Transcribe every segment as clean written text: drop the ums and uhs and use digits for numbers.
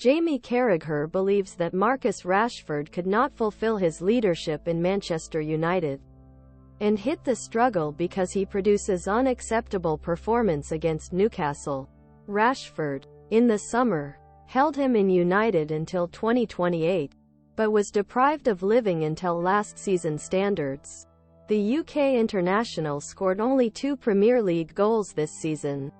Jamie Carragher believes that Marcus Rashford could not fulfill his leadership in Manchester United and hit the struggle because he produces unacceptable performance against Newcastle. Rashford, in the summer, held him in United until 2028, but was deprived of living until last season standards. The UK international scored only 2 Premier League goals this season,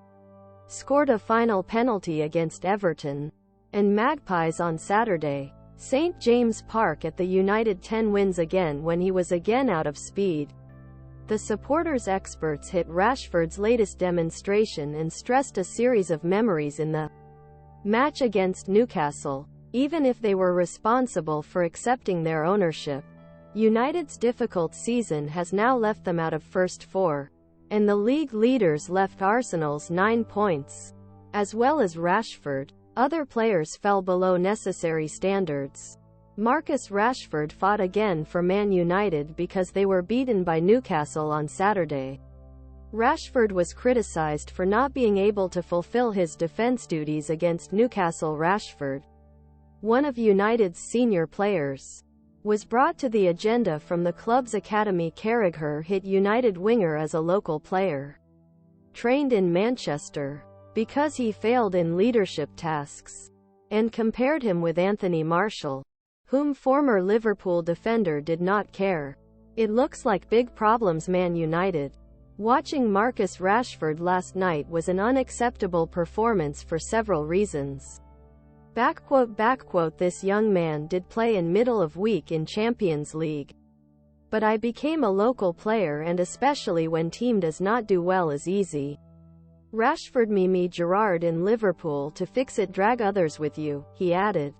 scored a final penalty against Everton and Magpies on Saturday. St James Park at the United 10 wins again when he was again out of speed. The supporters' experts hit Rashford's latest demonstration and stressed a series of memories in the match against Newcastle, even if they were responsible for accepting their ownership. United's difficult season has now left them out of first 4, and the league leaders left Arsenal's 9 points. As well as Rashford, other players fell below necessary standards. Marcus Rashford fought again for Man United because they were beaten by Newcastle on Saturday. Rashford was criticised for not being able to fulfill his defence duties against Newcastle. Rashford, one of United's senior players, was brought to the agenda from the club's academy. Carragher hit United winger as a local player, trained in Manchester, because he failed in leadership tasks, and compared him with Anthony Martial, whom former Liverpool defender did not care. It looks like big problems. Man United. Watching Marcus Rashford last night was an unacceptable performance for several reasons. This young man did play in middle of week in Champions League. But I became a local player, and especially when team does not do well is easy. Rashford me Gerrard in Liverpool to fix it, drag others with you, he added.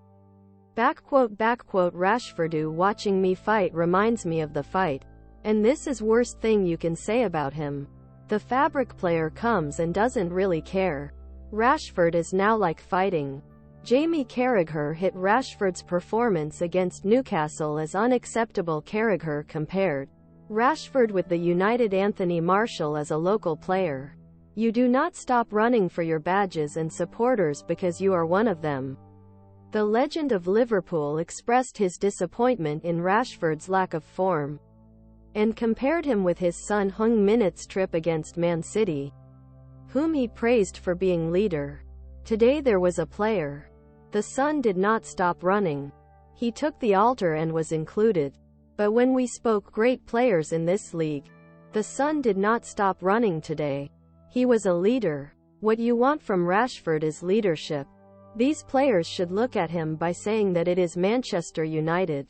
Rashford'u watching me fight reminds me of the fight. And this is worst thing you can say about him. The fabric player comes and doesn't really care. Rashford is now like fighting. Jamie Carragher hit Rashford's performance against Newcastle as unacceptable. Carragher compared Rashford with the United Anthony Martial as a local player. You do not stop running for your badges and supporters because you are one of them. The legend of Liverpool expressed his disappointment in Rashford's lack of form, and compared him with his son Heung-Min's trip against Man City, whom he praised for being leader. Today there was a player. The son did not stop running. He took the altar and was included. But when we spoke great players in this league, the son did not stop running today. He was a leader. What you want from Rashford is leadership. These players should look at him by saying that it is Manchester United.